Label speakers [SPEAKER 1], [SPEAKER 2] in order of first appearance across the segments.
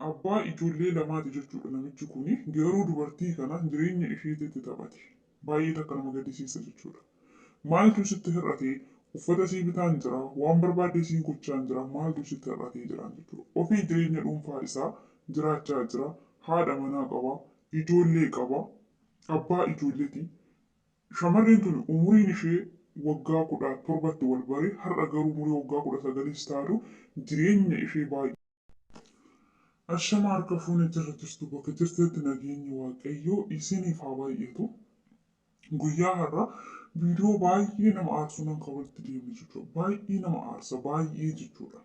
[SPEAKER 1] abbaa ijoollee lamaati jechuudha namichi kuni. Garuu dubartii kana jireenya isheetitti taphate. Baay'ee takka nama gaddisiisa jechuudha. Maaltu sitti hir'ate? Uffata sii bitaan jira, waan barbaade siin gochaan jira, maaltu sitti hir'atee jira jechuudha. Ofii jireenya dhuunfaa isaa jiraachaa jira. Haadha manaa qaba, ijoollee qaba, abbaa ijoolleeti. Shamarreen tun umuriin ishee waggaa 17 wal bare, har'a garuu umurii waggaa 19 taatu jireenya ishee baay'ee. Ashama harka fuunee jala jirtu bakka jirtetti nageenyi waaqayyoo isiniif haa baay'atu. Guyyaa har'a viidiyoo baay'ee nama aarsu nan qabatti deemne jechuudha. Baay'ee nama aarsa baay'ee jechuudha.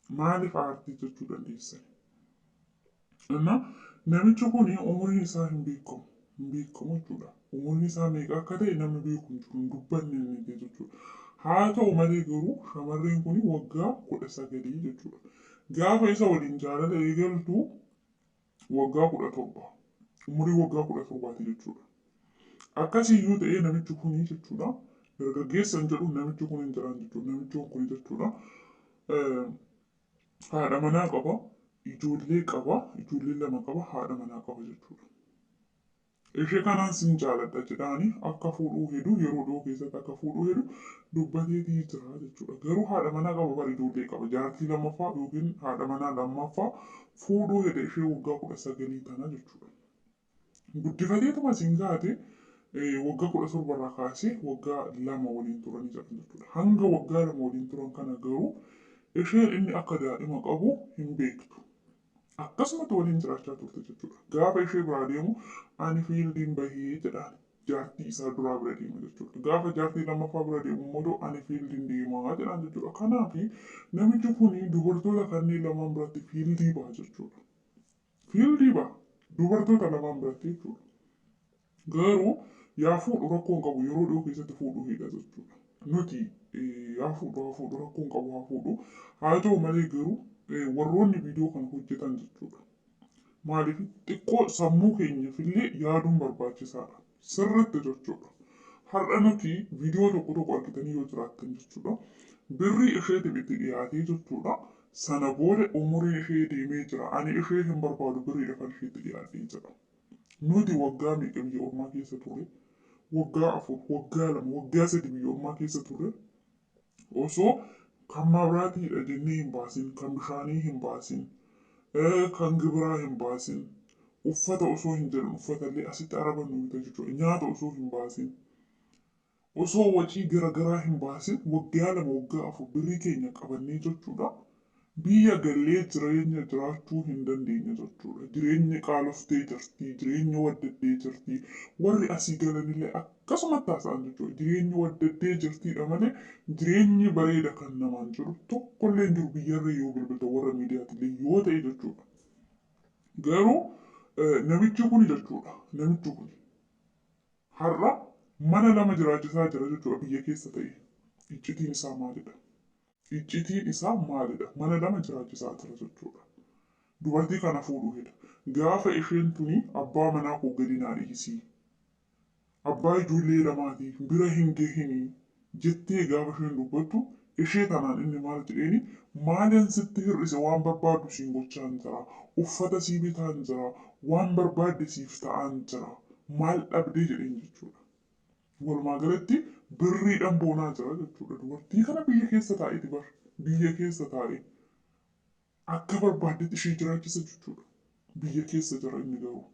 [SPEAKER 1] Maaliif aartii jechuu dandeessan? Namichi kun umuriin isaa hin beekamu. Hin beekamu jechuudha. Umuriin isaa meeqa akka ta'e namni beeku hin jiru. Hin dubbanne inni jechuudha. Haa ta'u malee garuu shamarreen kun waggaa 19 jechuudha. Gaafa isa waliin jaalala eegaltu waggaa 17. Umurii waggaa 17 jechuudha. Akkasiyyuu ta'ee namichi kun jechuudha. Dargaggeessa hin jedhu namichi kun hin jiran jechuudha. Namichi kun jechuudha. Haadha manaa qaba, ijoollee qaba, ijoollee 2 qaba, haadha manaa qaba jechuudha. Ishee kanaan sin jaaladha jedhaanii akka fuudhuu hedu yeroo dhiyoo keessatti akka fuudhuu hedu dubbateetii jira jechuudha. Garuu haadha manaa qaba bara ijoollee qaba. Jaartii 2ffaa yookiin haadha manaa 2ffaa fuudhuu hede ishee waggaa 19 tana jechuudha. Guddifateetuma sin gaate waggaa 17 irraa kaasee waggaa 2 waliin turanii jiran jechuudha. Hanga waggaa 2 waliin turan kana garuu isheen inni akka daa'ima qabu hin beektu. Akkasumatti waliin jiraachaa turte jechuudha. Gaafa ishee biraa deemu ani fiildiin bahee jedhaan jaartii isaa duraa bira deema jechuudha. Gaafa jaartii 2ffaa bira deemu immoo ani fiildiin deemaa jedhaan jechuudha. Kanaaf namichi kun dubartoota kanneen lamaan biratti fiildii baha jechuudha. Fiildii baha dubartoota lamaan biratti jechuudha. Garuu yaa fuudhu rakkoon qabu yeroo dhiyoo keessatti fuudhuu hidha jechuudha. Nuti yaa fuudhu rakkoon qabu haa fuudhu. Haa ta'u malee garuu warroonni viidiyoo kana hojjetan jechuudha. Maaliif xiqqoo sammuu keenyaafillee yaaduun barbaachisaadha. Sirriitti jechuudha. Har'a nuti viidiyoo tokko argitanii yoo jiraattan jechuudha. Birri isheetiif itti dhiyaatee jechuudha. Sana booda umuriin ishee deemee jira. Ani ishee hin barbaadu birriidha kan isheetti dhiyaatee jira. Nuti waggaa meeqa biyya ormaa keessa ture? Waggaa 4, waggaa 2, waggaa 3 biyya ormaa keessa ture. Osoo kan mabraatiidha jennee hin baasin, kan bishaanii hin baasin, kan gibiraa hin baasin, uffata osoo hin jedhin uffatallee asitti araba nu bita jechuudha. Nyaata osoo hin baasin, osoo wacii garagaraa hin baasin waggaa 2 waggaa 4 birrii keenya qabannee jechuudha. Biyya gallee jireenya jiraachuu hin dandeenye jechuudha. Jireenya qaaloftee jirti, jireenya waddaddee jirti. Warri asii galanillee akkasumatti haasa'an jechuudha. Jireenya waddaddee jirtiidha malee jireenyi bareeda kan namaan jiru tokkollee hin jiru biyyarra yoo bilbilta warra miidiyaatillee yoo ta'e jechuudha. Garuu namichi kun jechuudha. Namichi kun har'a mana 2 jiraachisaa jira jechuudha biyya keessa ta'e. Iccitiin isaa maalidha? Iccitiin isaa maalidha? Mana 2 jiraachisaa jira jechuudha. Dubartii kana fuudhuu hidha. Gaafa isheen tuni abbaa manaa koo gadi naa dhiisii. Abbaa ijoollee 2tiif bira hin gahinii jettee gaafa isheen dubbattu ishee kanaan inni maal jedheeni maaliin sitti hir'ise waan barbaadu siin gochaan jira. Uffata sii bitaan jira. Waan barbaadde siif ta'aan jira. Maal dhabdee jedheen jechuudha. Walumaa galatti birriidhaan boonaa jira jechuudha. Dubartii kana biyya keessa taa'eeti bar. Biyya keessa taa'e. Akka barbaaddetti ishee jiraachisa jechuudha. Biyya keessa jira inni garuu.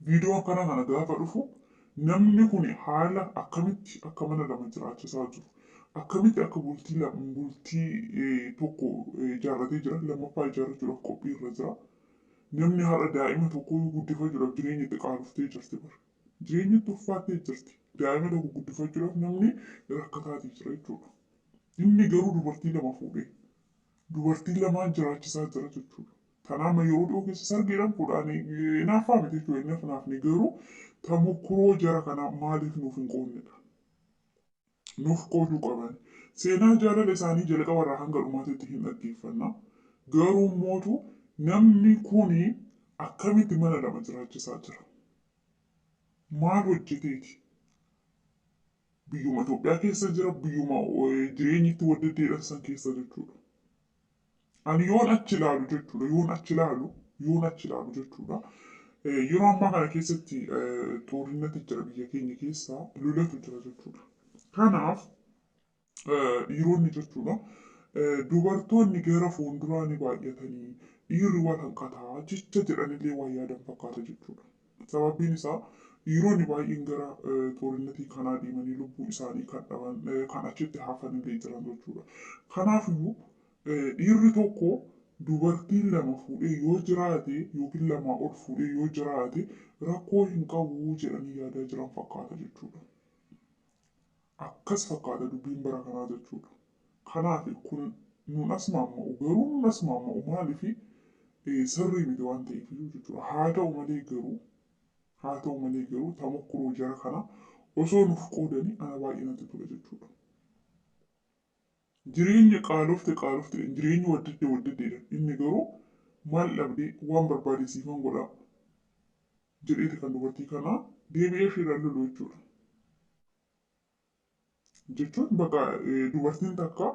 [SPEAKER 1] Viidiyoon kana gaafa dhufu namni kun haala akkamitti akka mana 2 jiraachisaa jiru. Akkamitti akka bultii tokko ijaarratee jira. Lammaffaa ijaarrachuudhaaf qophii irra jira. Namni har'a daa'ima tokko guddifachuudhaaf jireenya itti qaaloftee jirti bar. Jireenya itti ulfaattee jirti. Daa'ima tokko guddifachuudhaaf namni rakkataatii jira jechuudha. Inni garuu dubartii 2 fuudhee dubartii 2 jiraachisaa jira jechuudha. Kanaaf yeroo dhiyoo keessa sargeedhaan fuudhaanii naaffaa miti jechuudha. Inni naafni garuu tamukuroo jara kana maaliif nuuf hin qoonnedha? Nuuf qooduu qaban. Seenaa jaalala isaanii jalqaba irraa hanga dhumaatitti hin dhaggeeffanna. Garuu mootu namni kuni akkamitti mana 2 jiraachisaa jira? Maal hojjeteeti? Biyyuma Itoophiyaa keessa jira, biyyuma jireenyi itti waddaddeedhaan san keessa jechuudha. Ani yoon achi ilaalu jechuudha. Yoon achi ilaalu jechuudha. Yeroo ammaa kana keessatti xoorinati jira biyya keenya keessaa lolatu jira jechuudha. Kanaaf dhiironni jechuudha. Dubartoonni gara fuulduraa ni baay'atanii dhiirri wal hanqataa jecha jedhanillee waan yaadan fakkaata jechuudha. Sababiin isaa dhiironni baay'een gara xoorinati kanaa deemanii lubbuu isaanii kan dhaban kan achitti hafanillee jiran jechuudha. Kanaafiyyuu dhiirri tokko dubartiin lama fuudhee yoo jiraate yookiin lamaa ol fuudhee yoo jiraate rakkoo hin qabu jedhanii yaadaa jiran fakkaata jechuudha. Akkas fakkaata dubbiin bara kanaa jechuudha. Kanaaf kun nun as maamma'u garuu nun as maamma'u maaliif sirrii miti waan ta'eef jechuudha. Haa ta'u malee garuu tamokkiroo jara kana osoo nuuf qoodanii ana baay'ee natti tole jechuudha. Jireenya qaalofte jireenya waddaddeedha. Inni garuu maal dhabdee waan barbaade siifan godha jedheeti kan dubartii kanaa deebi'ee isheedhaan lolu jechuudha. Jechuun bakka dubartiin takka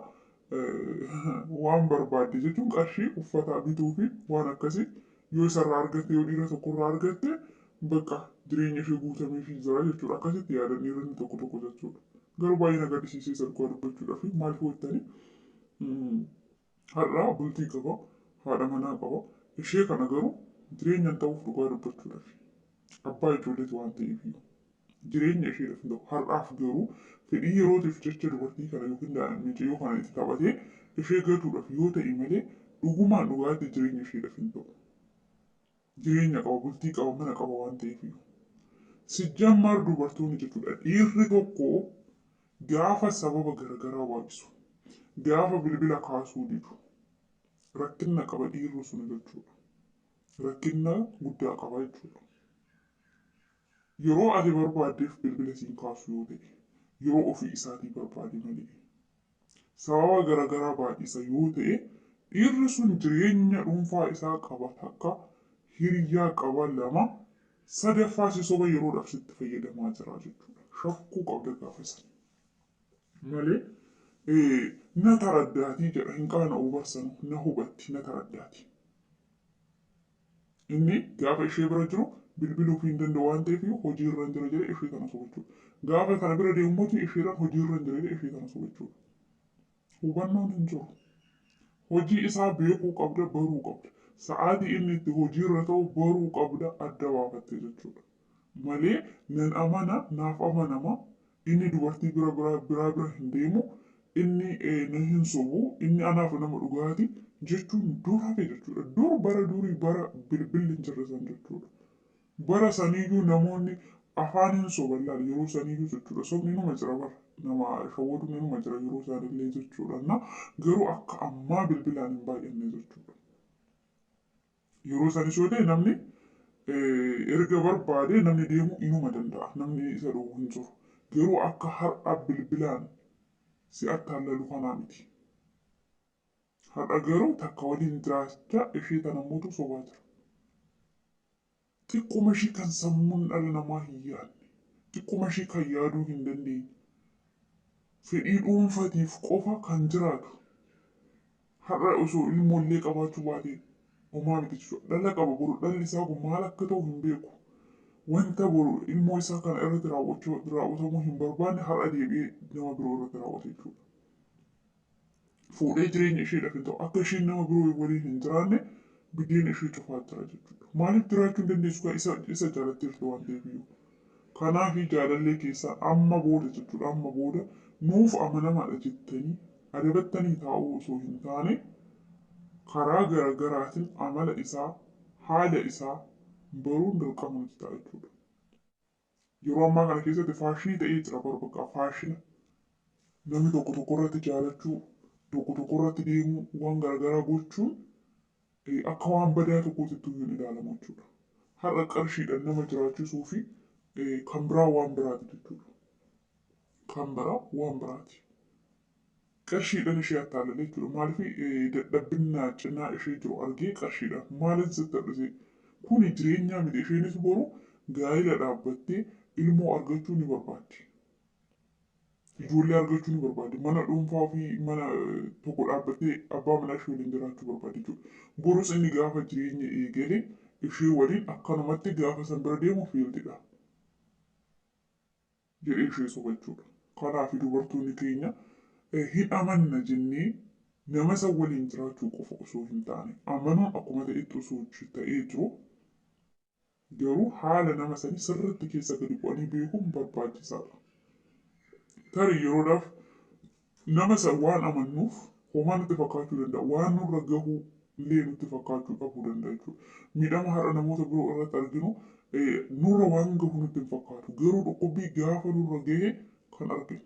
[SPEAKER 1] waan barbaadde jechuun qarshii uffata bituu fi waan akkasii yoo isarraa argatte yoo dhiira tokkorraa argatte bakka jireenya ishee guutamee fi jira jechuudha. Akkasitti yaadan dhiironni tokko jechuudha. Garuu baay'ee na gaddisiisee salphaa dubbachuudhaaf maal fudhattanii har'aa bultii qaba, haadha manaa qaba. Ishee kana garuu jireenyaan ta'uuf dhugaa dubbachuudhaaf abbaa ijoolleeti waan ta'eef jireenya isheedhaaf hin ta'u. Har'aaf garuu fedhii yerootiif jecha dubartii kana yookiin mucayyoo kana itti taphatee ishee gatuudhaaf yoo ta'e malee dhugumaan dhugaatti jireenya isheedhaaf hin ta'u. Jireenya qaba, bultii qaba, mana qaba waan ta'eef. Sijjammaar dubartoonni jechuudha. Dhiirri tokko gaafa sababa garaagaraa waaqisu, gaafa bilbila kaasuu didu, rakkina qaba dhiirri sun jechuudha. Rakkina guddaa qaba jechuudha. Yeroo ati barbaaddeef bilbila siin kaasu yoo ta'e, yeroo ofii isaatii barbaade malee. Sababa garaagaraa baay'isa yoo ta'e, dhiirri sun jireenya dhuunfaa isaa qaba takka hiriyaa qaba lama sadaffaa si soba yeroodhaaf sitti fayyadamaa jira jechuudha. Shakkuu qabda gaafa sana. Malee na taraddaatii jedha hin qaana'uu barsanu na hubatti na taraddaatii. Inni gaafa ishee bira jiru bilbiluu fi hin danda'u waan ta'eef hojii irra hin jira jedhee ishee kana sobachuudha. Gaafa kana bira deemuuti isheedhaan hojii irra hin jira jedhee ishee kana sobachuudha. Hubannoon hin jiru. Hojii isaa beekuu qabda, baruu qabda. Sa'aatii inni itti hojii irra ta'u baruu qabda, adda baafattee jechuudha. Malee nan amana naaf amanama inni dubartii bira hin deemu inni na hin sobu inni anaaf nama dhugaati jechuun dur hafe jechuudha. Dur bara durii bara bilbilli hin jirre san jechuudha. Bara saniyyuu namoonni afaan hin soban laal yeroo saniyyuu jechuudha. Sobni numa jira bara nama shawwatu numa jira yeroo isaanillee jechuudha. Na garuu akka ammaa bilbilaan hin baay'anne jechuudha. Yeroo sanis yoo ta'e namni erga barbaade namni deemu inuma danda'a. Namni isa dhowwu hin jiru. Garuu akka har'a bilbilaan si attaallalu kanaa miti. Har'a garuu takka waliin jiraachaa ishee kana mootu sobaa jira. Xiqquma ishee kan sammuun dhala namaa hin yaadne, xiqquma ishee kan yaaduu hin dandeenye, fedhii dhuunfaatiif qofa kan jiraatu. Har'a osoo ilmoollee qabaachuu baate homaa miti jechuudha. Dhala qaba boru dhalli isaa kun maal akka ta'u hin beeku. Wanta boru ilmoo isaa kana irratti raawwatamuu hin barbaanne har'a deebi'ee nama biroo irratti raawwata jechuudha. Fuudhee jireenya isheedhaaf hin ta'u akka isheen nama biroo waliin hin jiraanne biddeen ishee cufaa jira jechuudha. Maaliif jiraachuu hin dandeessu isa jaalatteertu waan ta'eef iyyuu. Kanaaf jaalallee keessaa amma booda jechuudha amma booda nuuf amanamaadha jettanii adabattanii taa'uu osoo hin taane karaa garaagaraatiin amala isaa haala isaa baruun dirqama nuti ta'a jechuudha. Yeroo ammaa kana keessatti faashinii ta'ee jira bakka faashina. Namni tokko irratti jaalachuu, tokko irratti deemuu, waan garaagaraa gochuun akka waan badaa tokkootti hin ilaalamu jechuudha. Har'a qarshiidhaan nama jiraachisuu fi kan biraa waan biraati jechuudha. Kan biraa waan biraati. Qarshiidhaan ishee attaallalee jechuudha. Maaliif dadhabbinnaa cinaa ishee jiru argee qarshiidhaan maalin sitti hir'ise kuni jireenyaa miti isheenis boru gaa'ila dhaabbattee ilmoo argachuu ni barbaaddi. Ijoollee argachuu ni barbaaddi. Mana dhuunfaa fi mana tokko dhaabbattee abbaa manaa ishee waliin jiraachuu barbaaddi jechuudha. Borus inni gaafa jireenya eegalee ishee waliin akkanumatti gaafa san bira deemu fiildidha jedhee ishee sobachuudha. Kanaaf dubartoonni keenya hin amanna jennee nama san waliin jiraachuu qofa osoo hin taane amanuun akkuma ta'etti osoo ta'ee jiru garuu haala nama sanii sirriitti keessa gadi bu'anii beekuun barbaachisaadha. Tarii yeroodhaaf nama san waan amannuuf homaa nutti fakkaachuu danda'a. Waan nurra gahuu illee nutti fakkaachuu qabuu danda'a jechuudha. Miidhama har'a namoota biroo irratti arginu nurra waan gahu nutti hin fakkaatu. Garuu dhukkubbii gaafa nurra gahe kan arginu.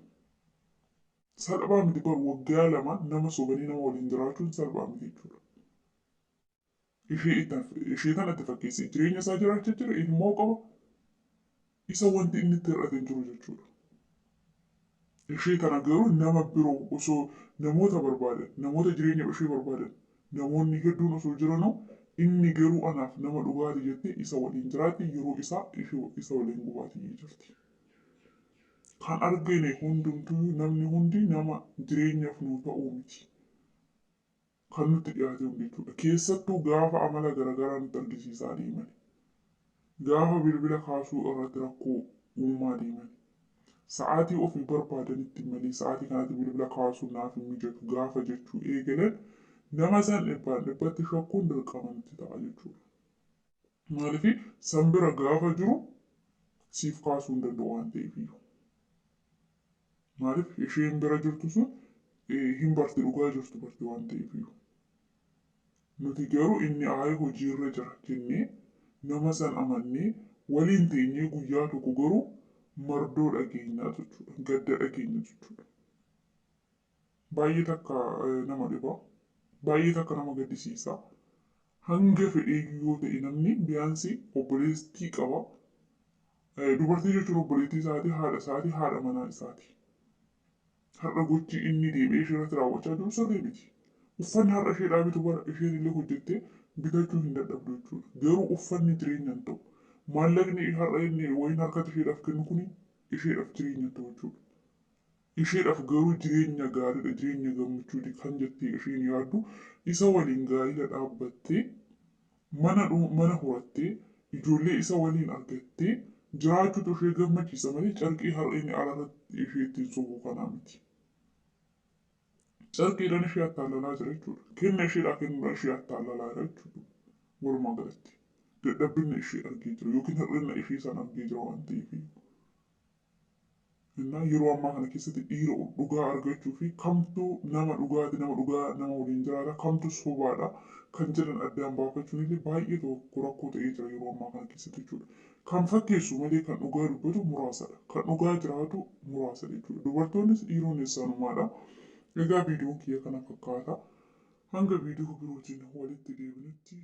[SPEAKER 1] Salphaa miti garuu waggaa lama nama sobanii nama waliin jiraachuun salphaa miti jechuudha. Ishee tana itti fakkeessi jireenya isaa jiraachaa jira ilmoo qaba isa wanti inni itti hir'ate hin jiru jechuudha. Ishee kana garuu nama biroo osoo namoota barbaadan namoota jireenya ishee barbaadan namoonni hedduun osoo jiranuu inni garuu anaaf nama dhugaati jettee isa waliin jiraatti yeroo isaa isa waliin gubaatii jirti. Kan argine hundumtuu namni hundi nama jireenyaaf nuu ta'uu miti. Kan nutti dhiyaate jechuudha. Keessattuu gaafa amala garaagaraa nutti argisiisaa deeman. Gaafa bilbila kaasuu irratti rakkoo uumaa deeman. Sa'aatii ofii barbaadanitti malee sa'aatii kanatti bilbila kaasuu naaf hin mijatu gaafa jechuu eegalan nama san dhibbatti shakkuun dirqama nutti ta'a jechuudha. Maaliif san bira gaafa jiru siif kaasuu hin danda'u waan ta'eef. Maaliif isheen bira jirtu sun hin barti dhugaa jirtu barti waan ta'eef. Nuti garuu inni aayee hojiirra jira jennee nama san amannee waliin teenyee guyyaa tokko garuu mardoo dhageenyaa jechuudha. Gadda dhageenya jechuudha. Baay'ee takka nama dhiba. Baay'ee takka nama gaddisiisa. Hanga fedhee yoo ta'e namni biyyaansi obboleettii qaba. Dubartii jechuun obboleettii isaatii, haadha isaatii, haadha manaa isaati. Har'a gochi inni deebi'ee ishee irratti raawwachaa jiru sirrii miti. Uffanni har'a isheedhaa bitu bara isheen illee hojjettee bitachuu hin dadhabdu jechuudha. Garuu uffanni jireenya hin ta'u. Maallaqni har'a inni wayiin harkatti isheedhaaf kennu kuni isheedhaaf jireenya hin ta'u jechuudha. Isheedhaaf garuu jireenya gaariidha, jireenya gammachuuti kan jettee isheen yaaddu isa waliin gaa'ila dhaabbattee mana horattee ijoollee isa waliin argattee jiraachuutu ishee gammachiisa malee carqii har'a inni alarratti ishee ittiin sobu kanaa miti. Carqiidhaan ishee attaalalaa jira jechuudha. Kenna isheedhaa kennuudhaan ishee attaalalaa jira jechuudha. Walumaa galatti. Dadhabbina ishee argee jira yookiin hir'ina ishee san argee jira waan ta'eef. Yeroo ammaa kana keessatti dhiira dhugaa argachuu fi kamtu nama dhugaati nama dhugaa nama waliin jiraata kamtu sobaadha kan jedhan addaan baafachuun illee baay'ee tokko rakkoo ta'ee jira yeroo ammaa kana keessatti jechuudha. Kan fakkeessu malee kan dhugaa dubbatu muraasadha. Kan dhugaa jiraatu muraasadha jechuudha. Dubartoonnis dhiironnis sanumaadha. Egaa viidiyoon kiyya kana fakkaata. Hanga viidiyoo birootiin walitti deebinutti